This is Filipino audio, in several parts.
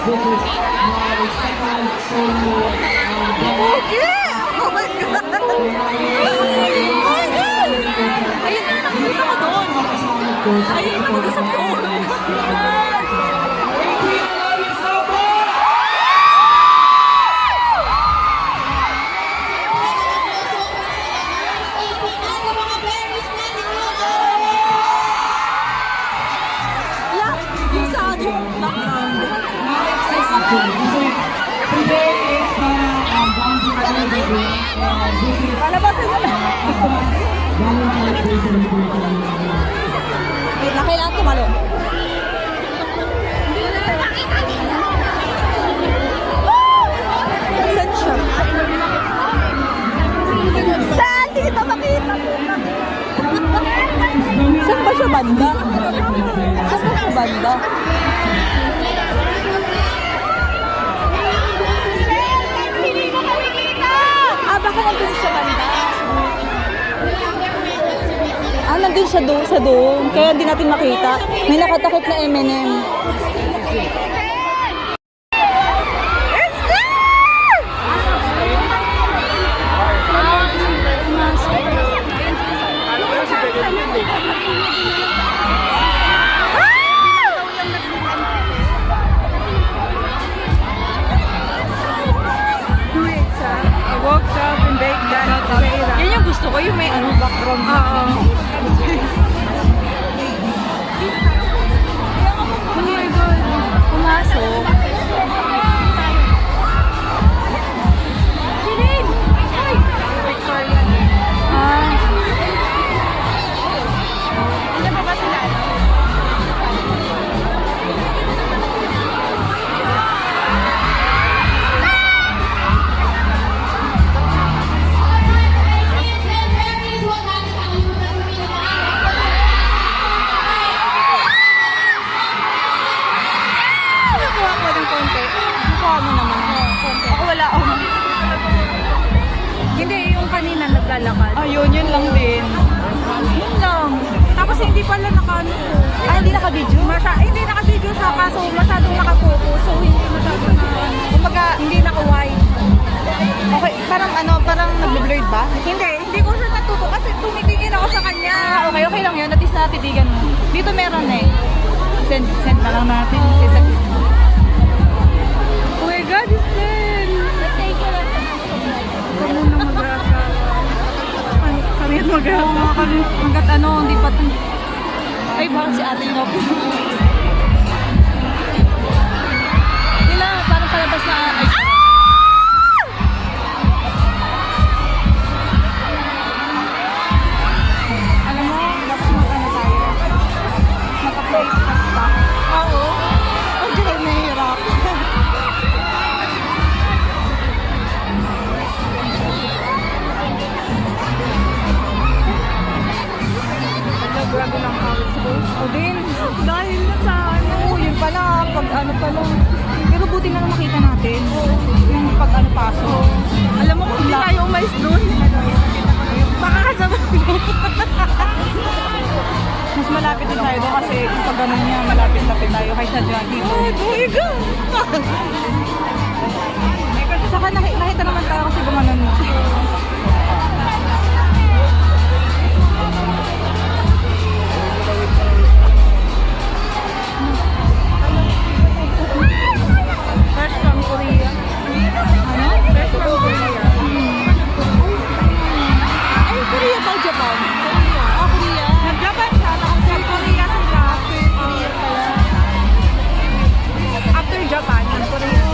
This is my second solo Okay! Oh my God! Oh my God! Ayun na, nakikita ko doon. Ayun na, mag-isa po. Yung sa akin, background. Today is Valentine's Day. Palabasin mo na. Wait na, kailangan tumalon. Saan siya? Saan? Hindi kita makita. Saan ba siya banda? Saan ba siya banda? Baka nandun siya banda. Nandun siya doon sa doon. Kaya hindi natin makita. May nakatakip na M&M. Yan yung gusto ko, yung may background. Oo. Oh my God. Pumasok. Shirin! Ay! Victorian. Ano ba ba sila? Naglalakad. Ayun, yun lang din. Yun lang. Tapos hindi pala naka-ano. Hindi naka-video? Hindi naka-video siya kaso masyadong naka-focus. So hindi masyadong na, kumbaga, hindi naka-wide. Okay, parang nag-blurred ba? Hindi ko siya natuto kasi tumitingin ako sa kanya. Okay lang yun. At least natitigan mo. Dito meron eh. Send na lang natin. Oh my God, it's Zen! Ikaw muna mag-aaka. Kami at mag-aaka. Hanggat hindi pa ito. Ay, bakit si ate yung ako? Hindi na, parang palabas na ice cream. Alam mo, dapat mag-ano tayo. Mag-place ka pa. Oo. Oh, di ba nahihirap? Grabe ng college course. O din, dahil na sa yun pala, pag pala. Pero buti na lang makita natin. Yung pag pasok. Alam mo kung hindi tayo umalis doon. Baka kasama mas malapit din tayo doon kasi pag ganun niya, malapit-lapit tayo kaysa dyan dito. Saka nakita naman tayo kasi gumanon mo. Fresh from Korea. Fresh from Korea. Ay, Korea ba? Japan? Korea. Nag-Japan siya. Nag-Korea sila. Korea pala. After Japan, Korea.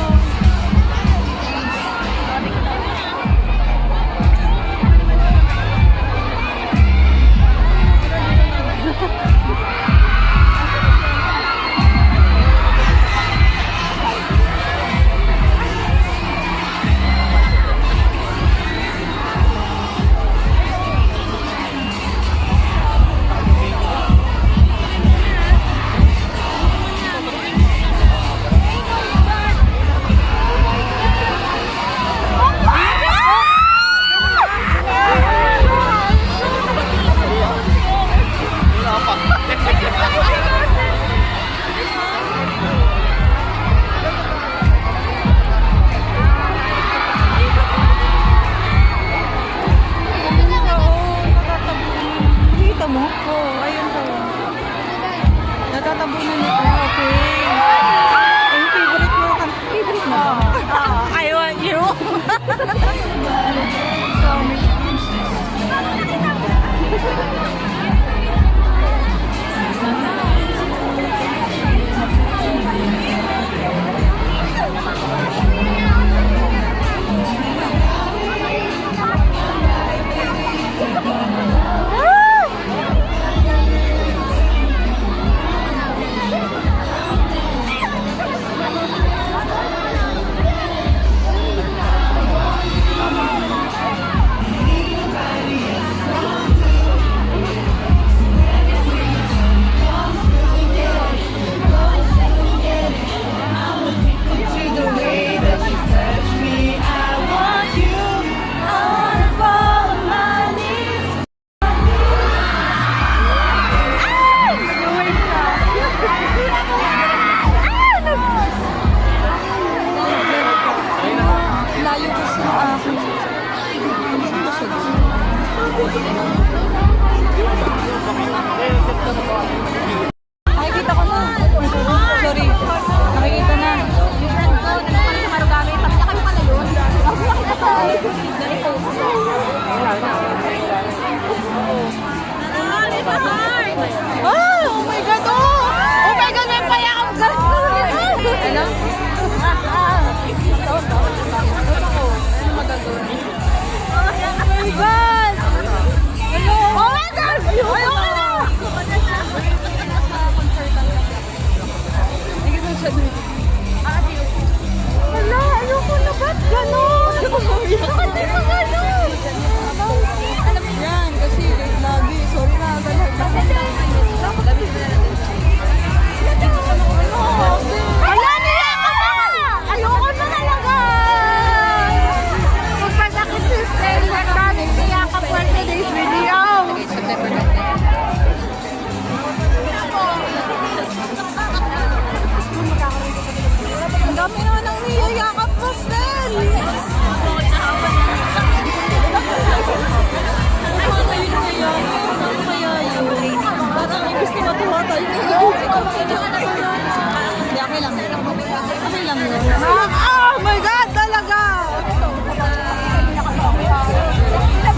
Hindi, okay lang. Okay lang yun. Oh my God, talaga!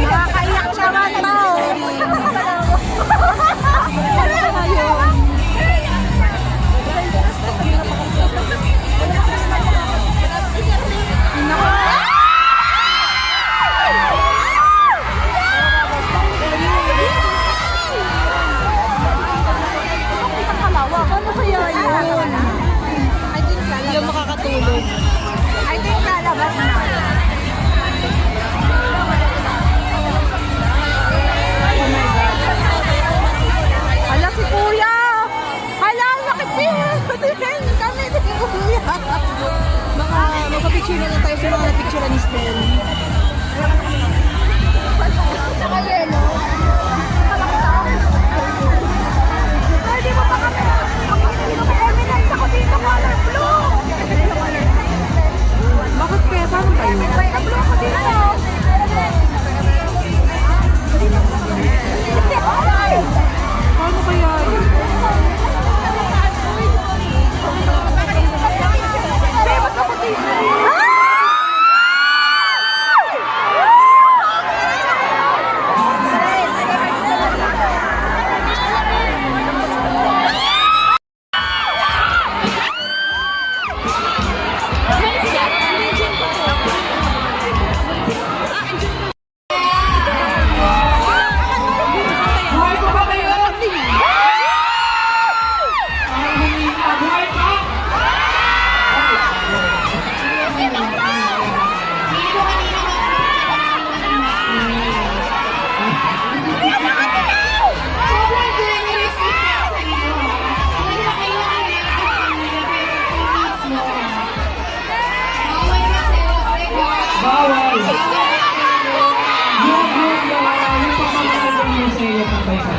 Nakakaiyak siya man to. Ano kaya yun? I think lalabas. Yung makakatulog. I think lalabas na. Oh my God. Hala si Kuya! Hala, nakipin! Kami din Kuya! Magpa-picture na lang tayo sa mga na-picture ni Stel. Saka yelo. Hindi mo pa kami. Eminence ako dito, color blue. Bakit kaya? Paano kayo? Blue ako dito. Paano kaya yun? Famous ako dito. Buhay pa ba kayo? Parang humina. Buhay pa? Sobrang generous ni Steph sa inyo. Hindi na kailangan niya ang pamilya, pero please mo. Bawal na sales record. Bawal. Bawal na sales. Yung pamamagal yung sa'yo patay ka.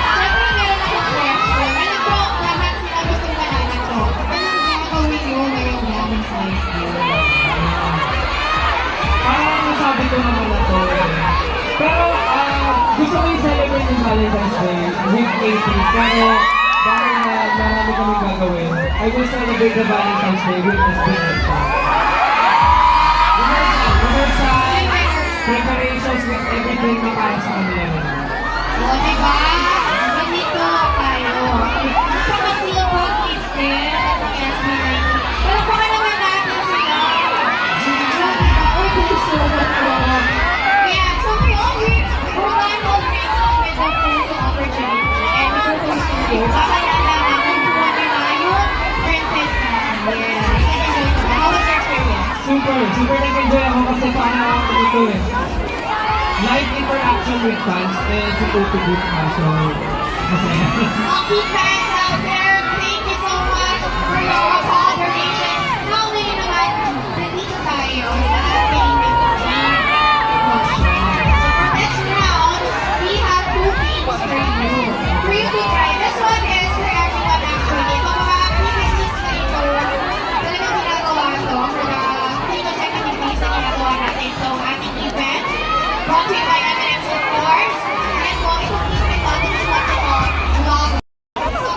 Siyempre meron akong question. Alam ko, lahat sila gusto malaman ko. Anong gagawin niyo ngayong Valentine's Day? Parang nasabi ko naman na to. Pero gusto ko i-celebrate yung Valentine's Day with 80. Pero dahil na marami kami gagawin, I will celebrate the Valentine's Day with my spirit. Preparations with everything na para sa kanila naman. O, diba? Ganito tayo. Napakasilapang kids din. Yes, may pero baka naman natin sila. Uy, gusto ko ito. Yeah, so we always, we're going to make with the full opportunity. And we will studio. Kaya lang ako kung ano na yung printed na. Yeah. How was your experience? Super nag-enjoy ako kasi paano ako ito eh. Live interaction with fans and support to boot na. So, masaya. Hockey fans out there, thank you so much for your collaboration. Now, ngayon naman, nandito tayo sa ating So for this round, we have two games for you. For you to try. This one is for everyone actually. Ito mga activities na ito, talagang ginagawa ito for the clinical activities na ginagawa natin ito ating event. Brought to you by M&M's of course. And po, itong event natin is what we call vlog. So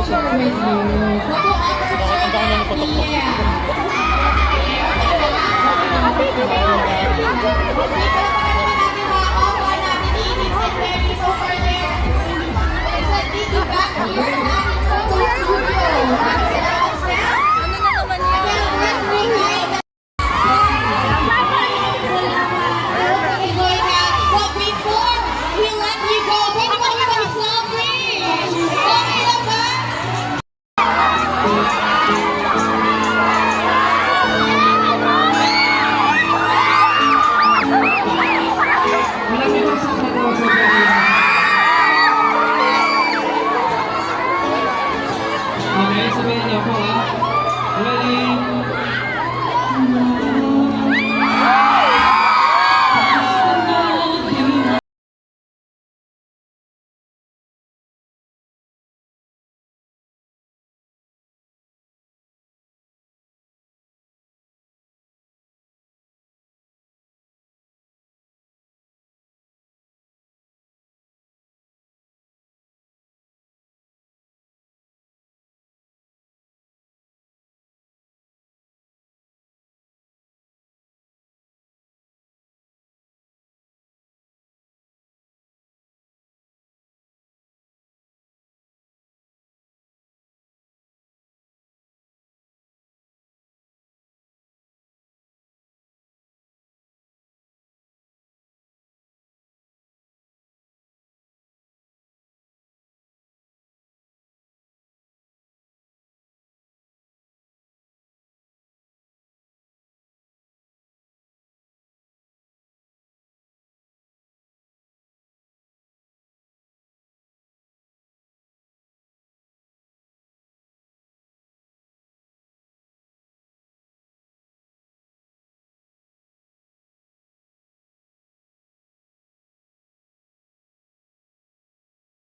picture with you. Photo opportunity. Yeah. Dito naman natin makakuha natin ni Edith and Mary over there. There's a Dito back here sa ating photo studio. Maraming salamat, Steph. Ano na naman yun? Well, let's rewind. Okay, going back. But before we let you go, pwede ba kayo mag-selfie? Okay lang ba? Marami kong sa photo sa Okay, sabihin niyo po ha. Ready?